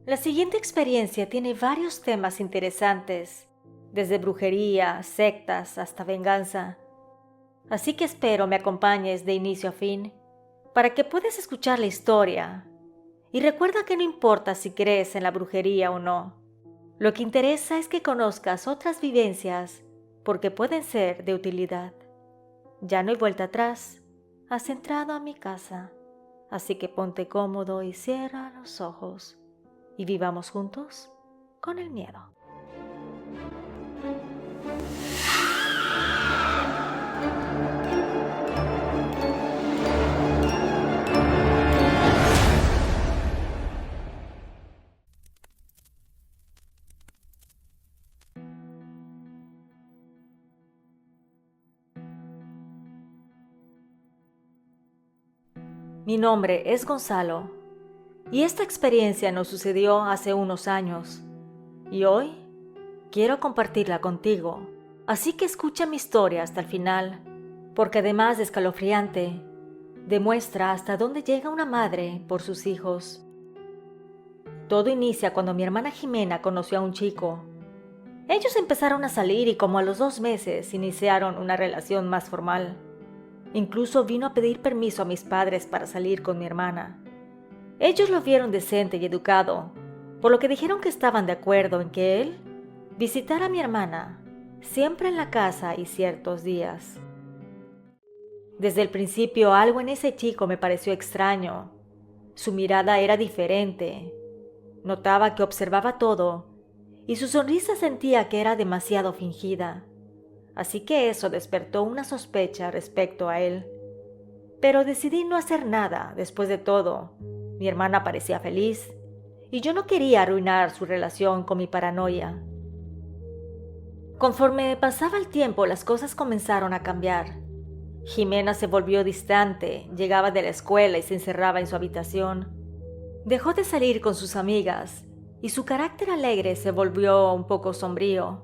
La siguiente experiencia tiene varios temas interesantes, desde brujería, sectas hasta venganza. Así que espero me acompañes de inicio a fin para que puedas escuchar la historia. Y recuerda que no importa si crees en la brujería o no. Lo que interesa es que conozcas otras vivencias porque pueden ser de utilidad. Ya no hay vuelta atrás. Has entrado a mi casa. Así que ponte cómodo y cierra los ojos. Y vivamos juntos con el miedo. Mi nombre es Gonzalo y esta experiencia nos sucedió hace unos años y hoy quiero compartirla contigo, así que escucha mi historia hasta el final, porque además de escalofriante, demuestra hasta dónde llega una madre por sus hijos. Todo inicia cuando mi hermana Jimena conoció a un chico. Ellos empezaron a salir y como a los 2 meses iniciaron una relación más formal. Incluso vino a pedir permiso a mis padres para salir con mi hermana. Ellos lo vieron decente y educado, por lo que dijeron que estaban de acuerdo en que él visitara a mi hermana, siempre en la casa y ciertos días. Desde el principio algo en ese chico me pareció extraño. Su mirada era diferente. Notaba que observaba todo y su sonrisa sentía que era demasiado fingida. Así que eso despertó una sospecha respecto a él. Pero decidí no hacer nada. Después de todo, mi hermana parecía feliz y yo no quería arruinar su relación con mi paranoia. Conforme pasaba el tiempo, las cosas comenzaron a cambiar. Jimena se volvió distante, llegaba de la escuela y se encerraba en su habitación. Dejó de salir con sus amigas y su carácter alegre se volvió un poco sombrío.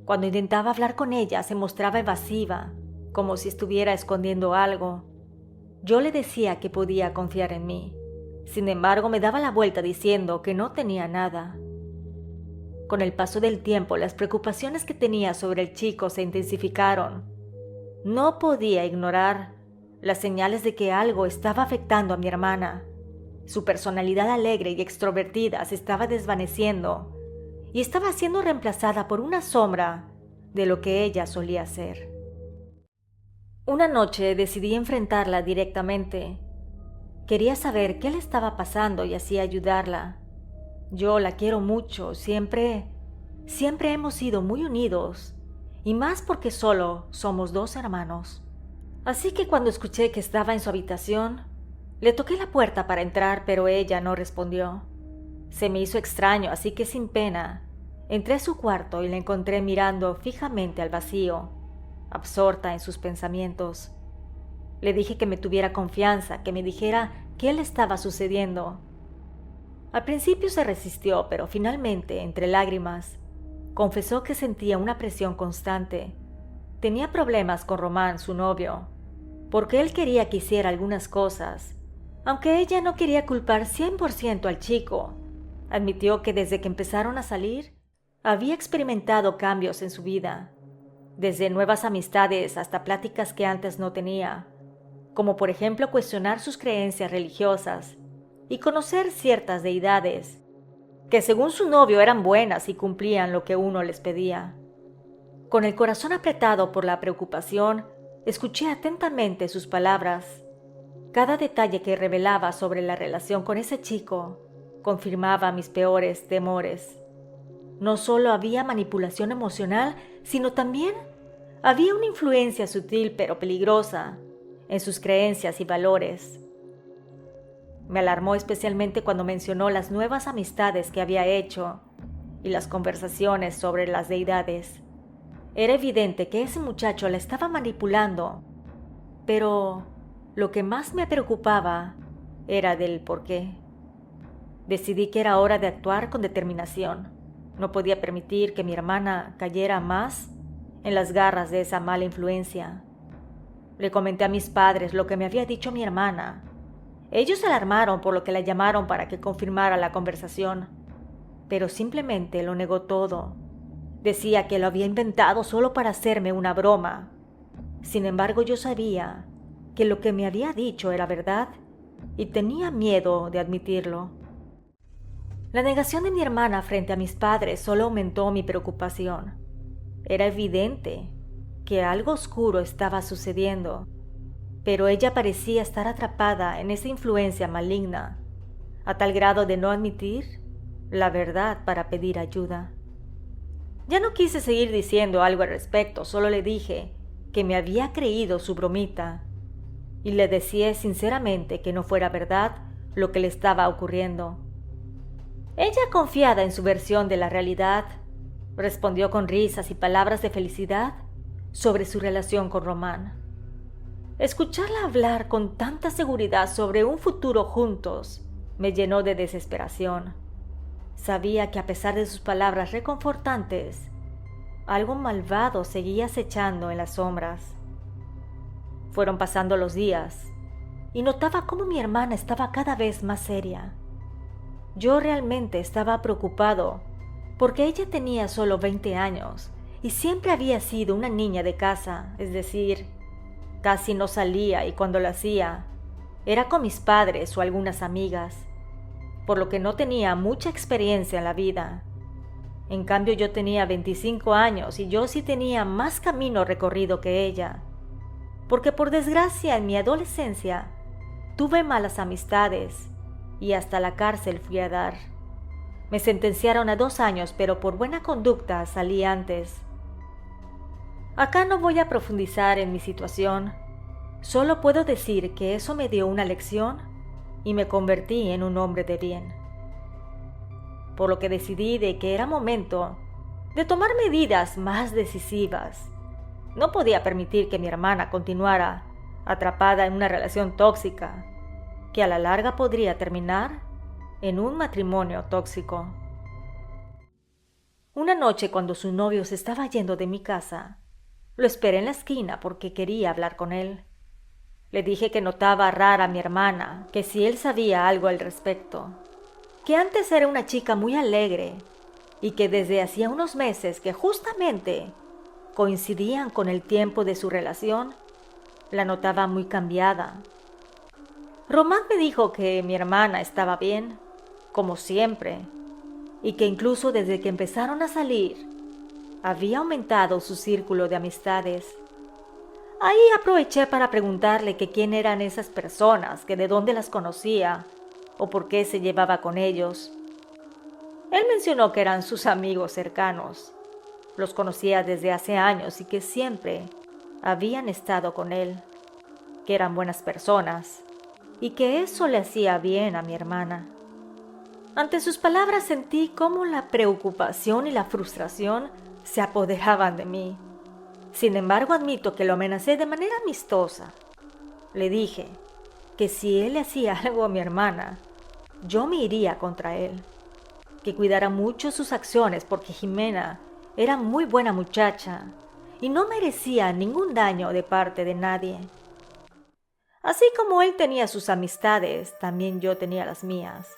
Cuando intentaba hablar con ella se mostraba evasiva, como si estuviera escondiendo algo. Yo le decía que podía confiar en mí. Sin embargo, me daba la vuelta diciendo que no tenía nada. Con el paso del tiempo, las preocupaciones que tenía sobre el chico se intensificaron. No podía ignorar las señales de que algo estaba afectando a mi hermana. Su personalidad alegre y extrovertida se estaba desvaneciendo y estaba siendo reemplazada por una sombra de lo que ella solía ser. Una noche decidí enfrentarla directamente. Quería saber qué le estaba pasando y así ayudarla. Yo la quiero mucho, siempre hemos sido muy unidos, y más porque solo somos 2 hermanos. Así que cuando escuché que estaba en su habitación, le toqué la puerta para entrar, pero ella no respondió. Se me hizo extraño, así que sin pena, entré a su cuarto y la encontré mirando fijamente al vacío, absorta en sus pensamientos. Le dije que me tuviera confianza, que me dijera qué le estaba sucediendo. Al principio se resistió, pero finalmente, entre lágrimas, confesó que sentía una presión constante. Tenía problemas con Román, su novio, porque él quería que hiciera algunas cosas, aunque ella no quería culpar 100% al chico. Admitió que desde que empezaron a salir, había experimentado cambios en su vida, desde nuevas amistades hasta pláticas que antes no tenía, como por ejemplo cuestionar sus creencias religiosas y conocer ciertas deidades, que según su novio eran buenas y cumplían lo que uno les pedía. Con el corazón apretado por la preocupación, escuché atentamente sus palabras. Cada detalle que revelaba sobre la relación con ese chico confirmaba mis peores temores. No solo había manipulación emocional, sino también había una influencia sutil pero peligrosa en sus creencias y valores. Me alarmó especialmente cuando mencionó las nuevas amistades que había hecho y las conversaciones sobre las deidades. Era evidente que ese muchacho la estaba manipulando, pero lo que más me preocupaba era del por qué. Decidí que era hora de actuar con determinación. No podía permitir que mi hermana cayera más en las garras de esa mala influencia. Le comenté a mis padres lo que me había dicho mi hermana. Ellos se alarmaron, por lo que la llamaron para que confirmara la conversación, pero simplemente lo negó todo. Decía que lo había inventado solo para hacerme una broma. Sin embargo, yo sabía que lo que me había dicho era verdad y tenía miedo de admitirlo. La negación de mi hermana frente a mis padres solo aumentó mi preocupación. Era evidente que algo oscuro estaba sucediendo, pero ella parecía estar atrapada en esa influencia maligna, a tal grado de no admitir la verdad para pedir ayuda. Ya no quise seguir diciendo algo al respecto, solo le dije que me había creído su bromita y le deseé sinceramente que no fuera verdad lo que le estaba ocurriendo. Ella, confiada en su versión de la realidad, respondió con risas y palabras de felicidad sobre su relación con Román. Escucharla hablar con tanta seguridad sobre un futuro juntos me llenó de desesperación. Sabía que a pesar de sus palabras reconfortantes, algo malvado seguía acechando en las sombras. Fueron pasando los días y notaba cómo mi hermana estaba cada vez más seria. Yo realmente estaba preocupado porque ella tenía solo 20 años y siempre había sido una niña de casa, es decir, casi no salía y cuando lo hacía era con mis padres o algunas amigas, por lo que no tenía mucha experiencia en la vida. En cambio, yo tenía 25 años y yo sí tenía más camino recorrido que ella, porque por desgracia en mi adolescencia tuve malas amistades y hasta la cárcel fui a dar. Me sentenciaron a 2 años, pero por buena conducta salí antes. Acá no voy a profundizar en mi situación, solo puedo decir que eso me dio una lección y me convertí en un hombre de bien. Por lo que decidí de que era momento de tomar medidas más decisivas. No podía permitir que mi hermana continuara atrapada en una relación tóxica, que a la larga podría terminar en un matrimonio tóxico. Una noche, cuando su novio se estaba yendo de mi casa, lo esperé en la esquina porque quería hablar con él. Le dije que notaba rara a mi hermana, que si él sabía algo al respecto, que antes era una chica muy alegre y que desde hacía unos meses que justamente coincidían con el tiempo de su relación, la notaba muy cambiada. Román me dijo que mi hermana estaba bien, como siempre, y que incluso desde que empezaron a salir, había aumentado su círculo de amistades. Ahí aproveché para preguntarle que quién eran esas personas, que de dónde las conocía o por qué se llevaba con ellos. Él mencionó que eran sus amigos cercanos. Los conocía desde hace años y que siempre habían estado con él, que eran buenas personas y que eso le hacía bien a mi hermana. Ante sus palabras sentí cómo la preocupación y la frustración se apoderaban de mí. Sin embargo, admito que lo amenacé de manera amistosa. Le dije que si él le hacía algo a mi hermana, yo me iría contra él, que cuidara mucho sus acciones porque Jimena era muy buena muchacha y no merecía ningún daño de parte de nadie. Así como él tenía sus amistades, también yo tenía las mías,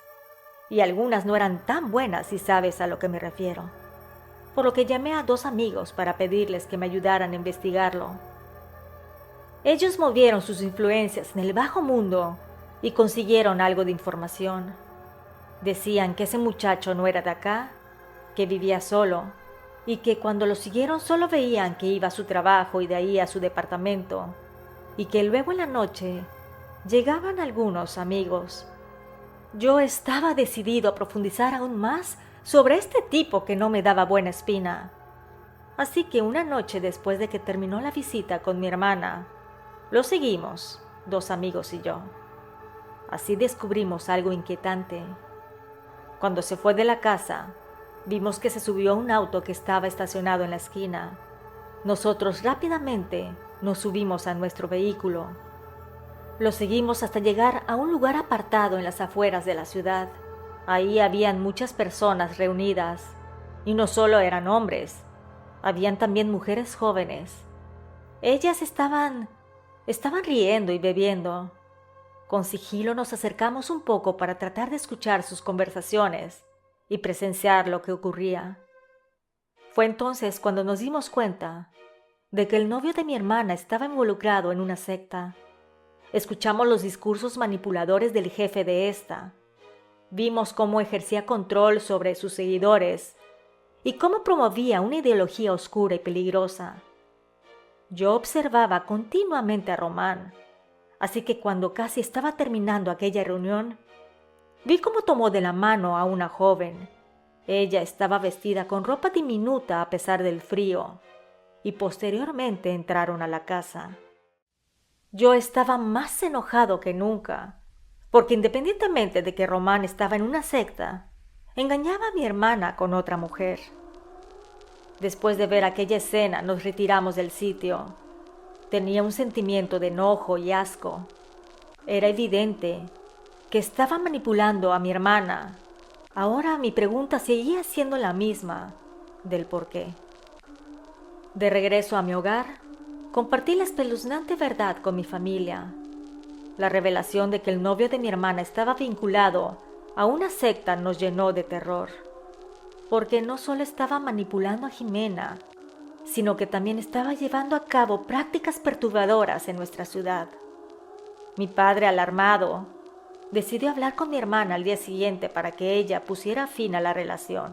y algunas no eran tan buenas si sabes a lo que me refiero, por lo que llamé a 2 amigos para pedirles que me ayudaran a investigarlo. Ellos movieron sus influencias en el bajo mundo y consiguieron algo de información. Decían que ese muchacho no era de acá, que vivía solo, y que cuando lo siguieron solo veían que iba a su trabajo y de ahí a su departamento, y que luego en la noche llegaban algunos amigos. Yo estaba decidido a profundizar aún más sobre este tipo que no me daba buena espina. Así que una noche después de que terminó la visita con mi hermana, lo seguimos, 2 amigos y yo. Así descubrimos algo inquietante. Cuando se fue de la casa, vimos que se subió a un auto que estaba estacionado en la esquina. Nosotros rápidamente nos subimos a nuestro vehículo. Lo seguimos hasta llegar a un lugar apartado en las afueras de la ciudad. Ahí habían muchas personas reunidas, y no solo eran hombres, habían también mujeres jóvenes. Ellas estaban riendo y bebiendo. Con sigilo nos acercamos un poco para tratar de escuchar sus conversaciones y presenciar lo que ocurría. Fue entonces cuando nos dimos cuenta de que el novio de mi hermana estaba involucrado en una secta. Escuchamos los discursos manipuladores del jefe de esta. Vimos cómo ejercía control sobre sus seguidores y cómo promovía una ideología oscura y peligrosa. Yo observaba continuamente a Román, así que cuando casi estaba terminando aquella reunión, vi cómo tomó de la mano a una joven. Ella estaba vestida con ropa diminuta a pesar del frío, y posteriormente entraron a la casa. Yo estaba más enojado que nunca, porque independientemente de que Román estaba en una secta, engañaba a mi hermana con otra mujer. Después de ver aquella escena, nos retiramos del sitio. Tenía un sentimiento de enojo y asco. Era evidente que estaba manipulando a mi hermana. Ahora mi pregunta seguía siendo la misma, del por qué. De regreso a mi hogar, compartí la espeluznante verdad con mi familia. La revelación de que el novio de mi hermana estaba vinculado a una secta nos llenó de terror, porque no solo estaba manipulando a Jimena, sino que también estaba llevando a cabo prácticas perturbadoras en nuestra ciudad. Mi padre, alarmado, decidió hablar con mi hermana al día siguiente para que ella pusiera fin a la relación.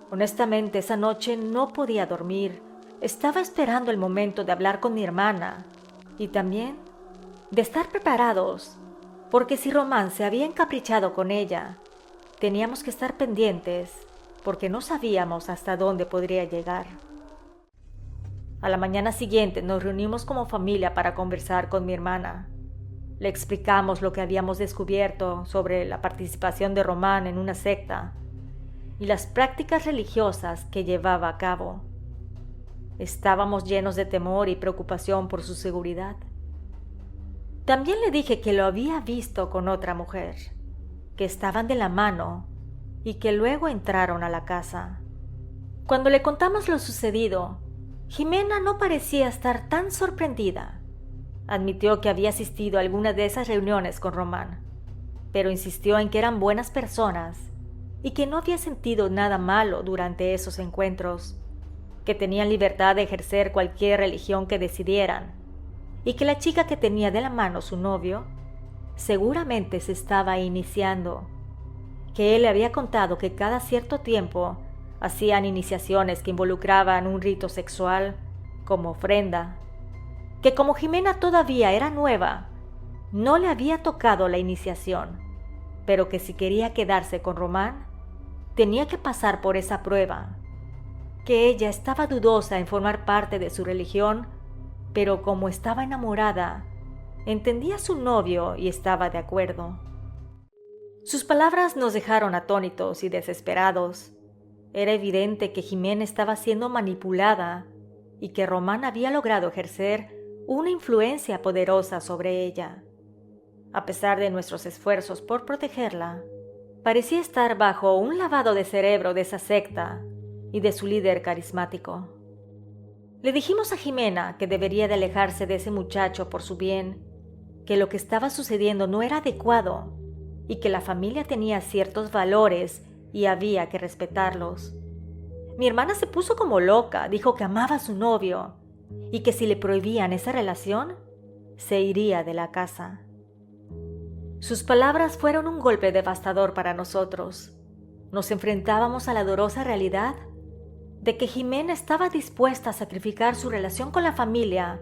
Honestamente, esa noche no podía dormir. Estaba esperando el momento de hablar con mi hermana y también de estar preparados, porque si Román se había encaprichado con ella, teníamos que estar pendientes porque no sabíamos hasta dónde podría llegar. A la mañana siguiente nos reunimos como familia para conversar con mi hermana. Le explicamos lo que habíamos descubierto sobre la participación de Román en una secta y las prácticas religiosas que llevaba a cabo. Estábamos llenos de temor y preocupación por su seguridad. También le dije que lo había visto con otra mujer, que estaban de la mano y que luego entraron a la casa. Cuando le contamos lo sucedido, Jimena no parecía estar tan sorprendida. Admitió que había asistido a alguna de esas reuniones con Román, pero insistió en que eran buenas personas y que no había sentido nada malo durante esos encuentros, que tenían libertad de ejercer cualquier religión que decidieran y que la chica que tenía de la mano su novio seguramente se estaba iniciando, que él le había contado que cada cierto tiempo hacían iniciaciones que involucraban un rito sexual como ofrenda, que como Jimena todavía era nueva, no le había tocado la iniciación, pero que si quería quedarse con Román, tenía que pasar por esa prueba, que ella estaba dudosa en formar parte de su religión, pero como estaba enamorada, entendía a su novio y estaba de acuerdo. Sus palabras nos dejaron atónitos y desesperados. Era evidente que Jimena estaba siendo manipulada y que Román había logrado ejercer una influencia poderosa sobre ella. A pesar de nuestros esfuerzos por protegerla, parecía estar bajo un lavado de cerebro de esa secta y de su líder carismático. Le dijimos a Jimena que debería de alejarse de ese muchacho por su bien, que lo que estaba sucediendo no era adecuado y que la familia tenía ciertos valores y había que respetarlos. Mi hermana se puso como loca, dijo que amaba a su novio y que si le prohibían esa relación, se iría de la casa. Sus palabras fueron un golpe devastador para nosotros. Nos enfrentábamos a la dolorosa realidad de que Jimena estaba dispuesta a sacrificar su relación con la familia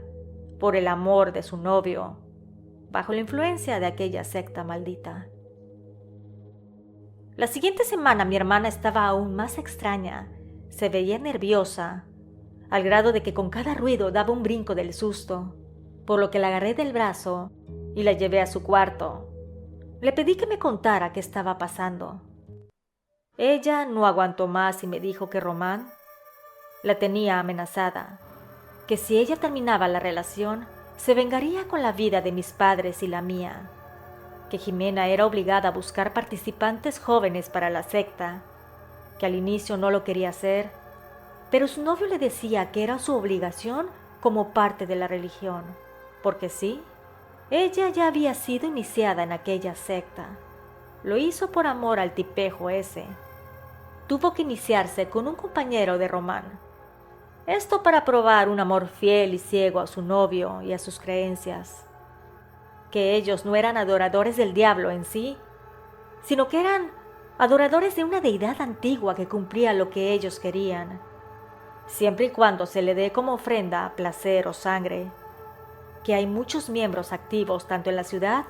por el amor de su novio, bajo la influencia de aquella secta maldita. La siguiente semana mi hermana estaba aún más extraña, se veía nerviosa, al grado de que con cada ruido daba un brinco del susto, por lo que la agarré del brazo y la llevé a su cuarto. Le pedí que me contara qué estaba pasando. Ella no aguantó más y me dijo que Román la tenía amenazada, que si ella terminaba la relación, se vengaría con la vida de mis padres y la mía, que Jimena era obligada a buscar participantes jóvenes para la secta, que al inicio no lo quería hacer, pero su novio le decía que era su obligación como parte de la religión, porque sí, Ella ya había sido iniciada en aquella secta. Lo hizo por amor al tipejo ese. Tuvo que iniciarse con un compañero de Román. Esto para probar un amor fiel y ciego a su novio y a sus creencias. Que ellos no eran adoradores del diablo en sí, sino que eran adoradores de una deidad antigua que cumplía lo que ellos querían, siempre y cuando se le dé como ofrenda placer o sangre. Que hay muchos miembros activos tanto en la ciudad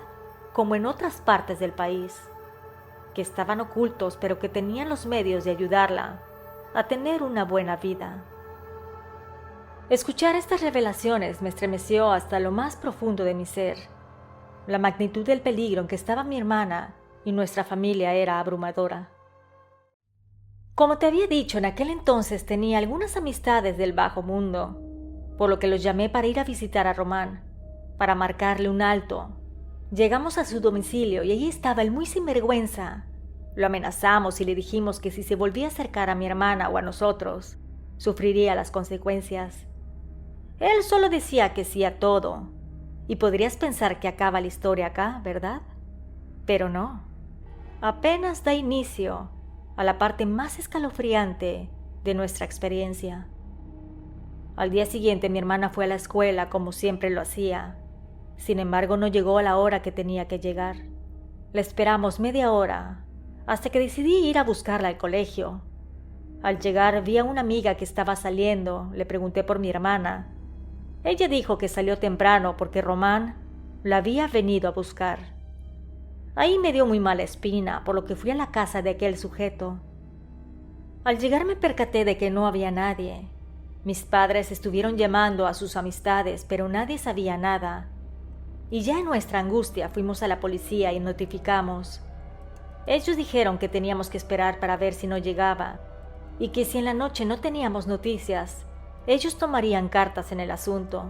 como en otras partes del país, que estaban ocultos pero que tenían los medios de ayudarla a tener una buena vida. Escuchar estas revelaciones me estremeció hasta lo más profundo de mi ser. La magnitud del peligro en que estaba mi hermana y nuestra familia era abrumadora. Como te había dicho, en aquel entonces tenía algunas amistades del bajo mundo, por lo que los llamé para ir a visitar a Román, para marcarle un alto. Llegamos a su domicilio y allí estaba el muy sinvergüenza. Lo amenazamos y le dijimos que si se volvía a acercar a mi hermana o a nosotros, sufriría las consecuencias. Él solo decía que sí a todo, y podrías pensar que acaba la historia acá, ¿verdad? Pero no. Apenas da inicio a la parte más escalofriante de nuestra experiencia. Al día siguiente mi hermana fue a la escuela como siempre lo hacía. Sin embargo, no llegó a la hora que tenía que llegar. La esperamos media hora, hasta que decidí ir a buscarla al colegio. Al llegar vi a una amiga que estaba saliendo, le pregunté por mi hermana. Ella dijo que salió temprano porque Román la había venido a buscar. Ahí me dio muy mala espina, por lo que fui a la casa de aquel sujeto. Al llegar me percaté de que no había nadie. Mis padres estuvieron llamando a sus amistades, pero nadie sabía nada. Y ya en nuestra angustia fuimos a la policía y notificamos. Ellos dijeron que teníamos que esperar para ver si no llegaba, y que si en la noche no teníamos noticias, ellos tomarían cartas en el asunto.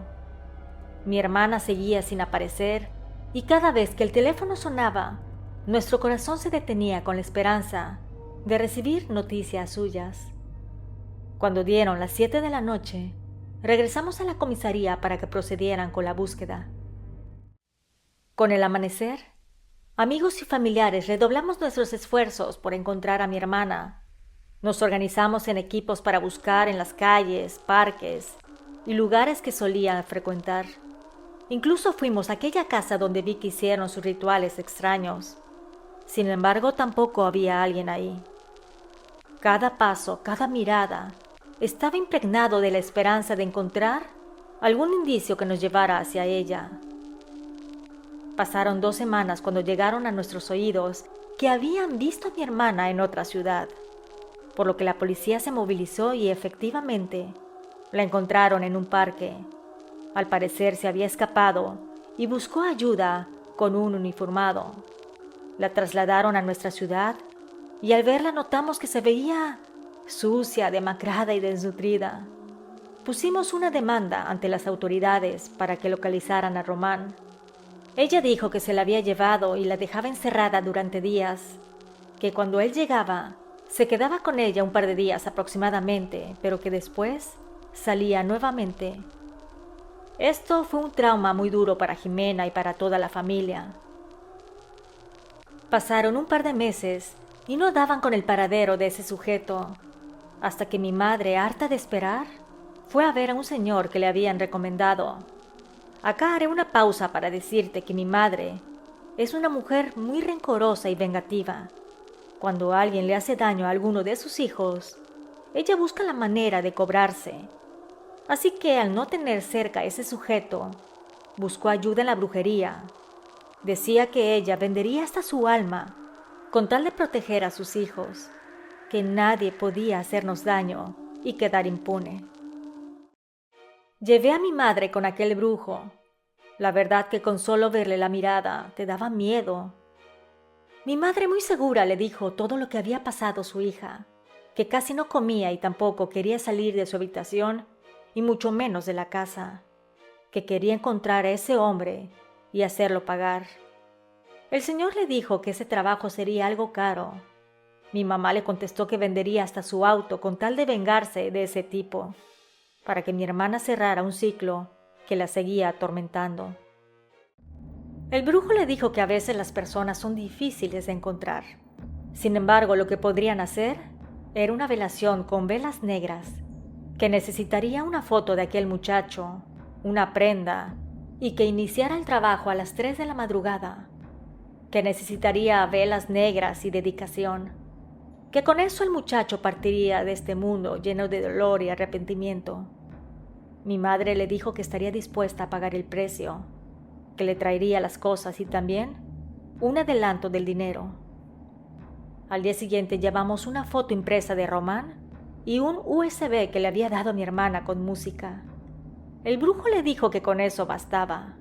Mi hermana seguía sin aparecer, y cada vez que el teléfono sonaba, nuestro corazón se detenía con la esperanza de recibir noticias suyas. Cuando dieron las 7 de la noche, regresamos a la comisaría para que procedieran con la búsqueda. Con el amanecer, amigos y familiares redoblamos nuestros esfuerzos por encontrar a mi hermana. Nos organizamos en equipos para buscar en las calles, parques y lugares que solía frecuentar. Incluso fuimos a aquella casa donde vi que hicieron sus rituales extraños. Sin embargo, tampoco había alguien ahí. Cada paso, cada mirada, estaba impregnado de la esperanza de encontrar algún indicio que nos llevara hacia ella. Pasaron 2 semanas cuando llegaron a nuestros oídos que habían visto a mi hermana en otra ciudad, por lo que la policía se movilizó y efectivamente la encontraron en un parque. Al parecer se había escapado y buscó ayuda con un uniformado. La trasladaron a nuestra ciudad y al verla notamos que se veía sucia, demacrada y desnutrida. Pusimos una demanda ante las autoridades para que localizaran a Román. Ella dijo que se la había llevado y la dejaba encerrada durante días, que cuando él llegaba se quedaba con ella un par de días aproximadamente, pero que después salía nuevamente. Esto fue un trauma muy duro para Jimena y para toda la familia. Pasaron un par de meses y no daban con el paradero de ese sujeto, hasta que mi madre, harta de esperar, fue a ver a un señor que le habían recomendado. Acá haré una pausa para decirte que mi madre es una mujer muy rencorosa y vengativa. Cuando alguien le hace daño a alguno de sus hijos, ella busca la manera de cobrarse. Así que al no tener cerca a ese sujeto, buscó ayuda en la brujería. Decía que ella vendería hasta su alma con tal de proteger a sus hijos, que nadie podía hacernos daño y quedar impune. Llevé a mi madre con aquel brujo. La verdad que con solo verle la mirada te daba miedo. Mi madre muy segura le dijo todo lo que había pasado a su hija, que casi no comía y tampoco quería salir de su habitación y mucho menos de la casa, que quería encontrar a ese hombre y hacerlo pagar. El señor le dijo que ese trabajo sería algo caro. Mi mamá le contestó que vendería hasta su auto con tal de vengarse de ese tipo, para que mi hermana cerrara un ciclo que la seguía atormentando. El brujo le dijo que a veces las personas son difíciles de encontrar. Sin embargo, lo que podrían hacer era una velación con velas negras, que necesitaría una foto de aquel muchacho, una prenda, y que iniciara el trabajo a las 3 de la madrugada, que necesitaría velas negras y dedicación, que con eso el muchacho partiría de este mundo lleno de dolor y arrepentimiento. Mi madre le dijo que estaría dispuesta a pagar el precio, que le traería las cosas y también un adelanto del dinero. Al día siguiente llevamos una foto impresa de Román y un USB que le había dado a mi hermana con música. El brujo le dijo que con eso bastaba.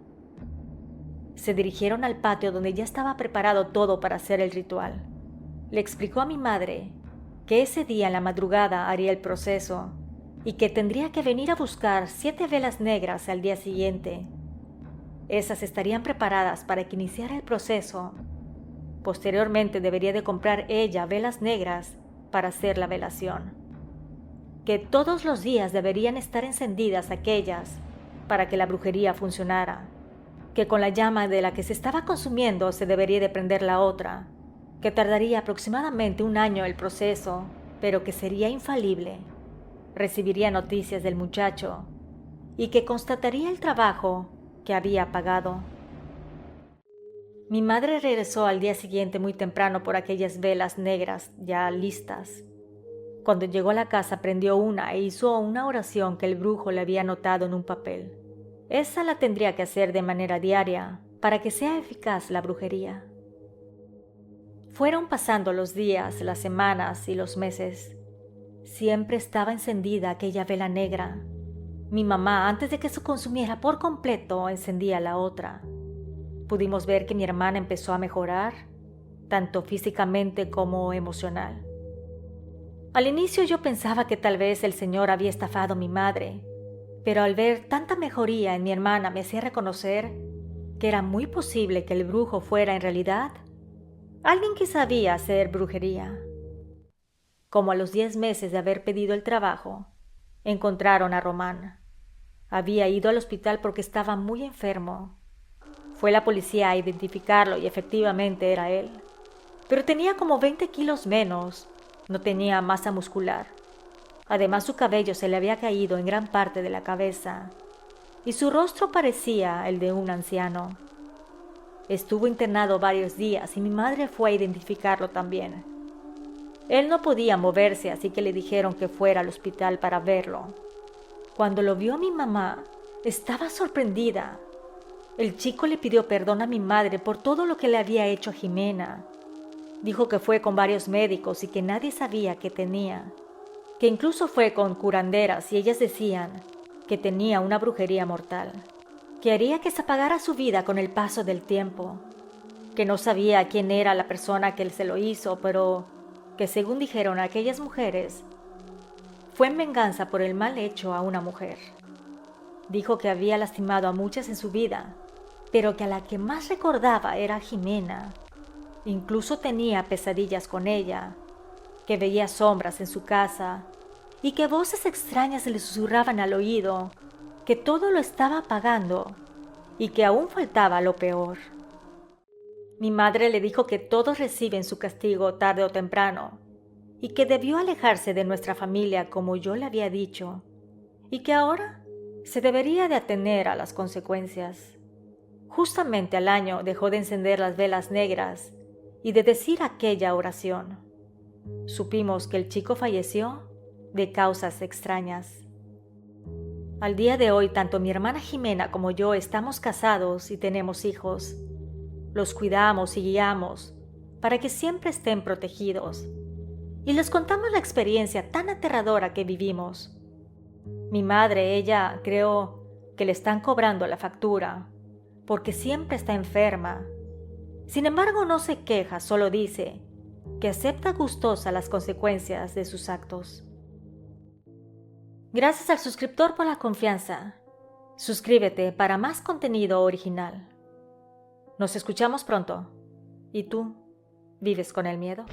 Se dirigieron al patio donde ya estaba preparado todo para hacer el ritual. Le explicó a mi madre que ese día en la madrugada haría el proceso y que tendría que venir a buscar 7 velas negras al día siguiente. Esas estarían preparadas para que iniciara el proceso. Posteriormente debería de comprar ella velas negras para hacer la velación. Que todos los días deberían estar encendidas aquellas para que la brujería funcionara. Que con la llama de la que se estaba consumiendo se debería de prender la otra. Que tardaría aproximadamente 1 año el proceso, pero que sería infalible. Recibiría noticias del muchacho y que constataría el trabajo que había pagado. Mi madre regresó al día siguiente muy temprano por aquellas velas negras ya listas. Cuando llegó a la casa prendió una e hizo una oración que el brujo le había anotado en un papel. Esa la tendría que hacer de manera diaria para que sea eficaz la brujería. Fueron pasando los días, las semanas y los meses. Siempre estaba encendida aquella vela negra. Mi mamá, antes de que se consumiera por completo, encendía la otra. Pudimos ver que mi hermana empezó a mejorar, tanto físicamente como emocional. Al inicio yo pensaba que tal vez el Señor había estafado a mi madre, pero al ver tanta mejoría en mi hermana me hacía reconocer que era muy posible que el brujo fuera en realidad alguien que sabía hacer brujería. Como a los 10 meses de haber pedido el trabajo, encontraron a Román. Había ido al hospital porque estaba muy enfermo. Fue la policía a identificarlo y efectivamente era él. Pero tenía como 20 kilos menos, no tenía masa muscular. Además su cabello se le había caído en gran parte de la cabeza y su rostro parecía el de un anciano. Estuvo internado varios días y mi madre fue a identificarlo también. Él no podía moverse, así que le dijeron que fuera al hospital para verlo. Cuando lo vio mi mamá, estaba sorprendida. El chico le pidió perdón a mi madre por todo lo que le había hecho a Jimena. Dijo que fue con varios médicos y que nadie sabía qué tenía. Que incluso fue con curanderas y ellas decían que tenía una brujería mortal. Que haría que se apagara su vida con el paso del tiempo. Que no sabía quién era la persona que él se lo hizo, pero que según dijeron aquellas mujeres, fue en venganza por el mal hecho a una mujer. Dijo que había lastimado a muchas en su vida, pero que a la que más recordaba era a Jimena. Incluso tenía pesadillas con ella, que veía sombras en su casa y que voces extrañas le susurraban al oído que todo lo estaba pagando y que aún faltaba lo peor. Mi madre le dijo que todos reciben su castigo tarde o temprano y que debió alejarse de nuestra familia como yo le había dicho y que ahora se debería de atener a las consecuencias. Justamente al año dejó de encender las velas negras y de decir aquella oración. Supimos que el chico falleció de causas extrañas. Al día de hoy, tanto mi hermana Jimena como yo estamos casados y tenemos hijos. Los cuidamos y guiamos para que siempre estén protegidos. Y les contamos la experiencia tan aterradora que vivimos. Mi madre, ella, creo que le están cobrando la factura, porque siempre está enferma. Sin embargo, no se queja, solo dice que acepta gustosa las consecuencias de sus actos. Gracias al suscriptor por la confianza. Suscríbete para más contenido original. Nos escuchamos pronto. ¿Y tú? ¿Vives con el miedo?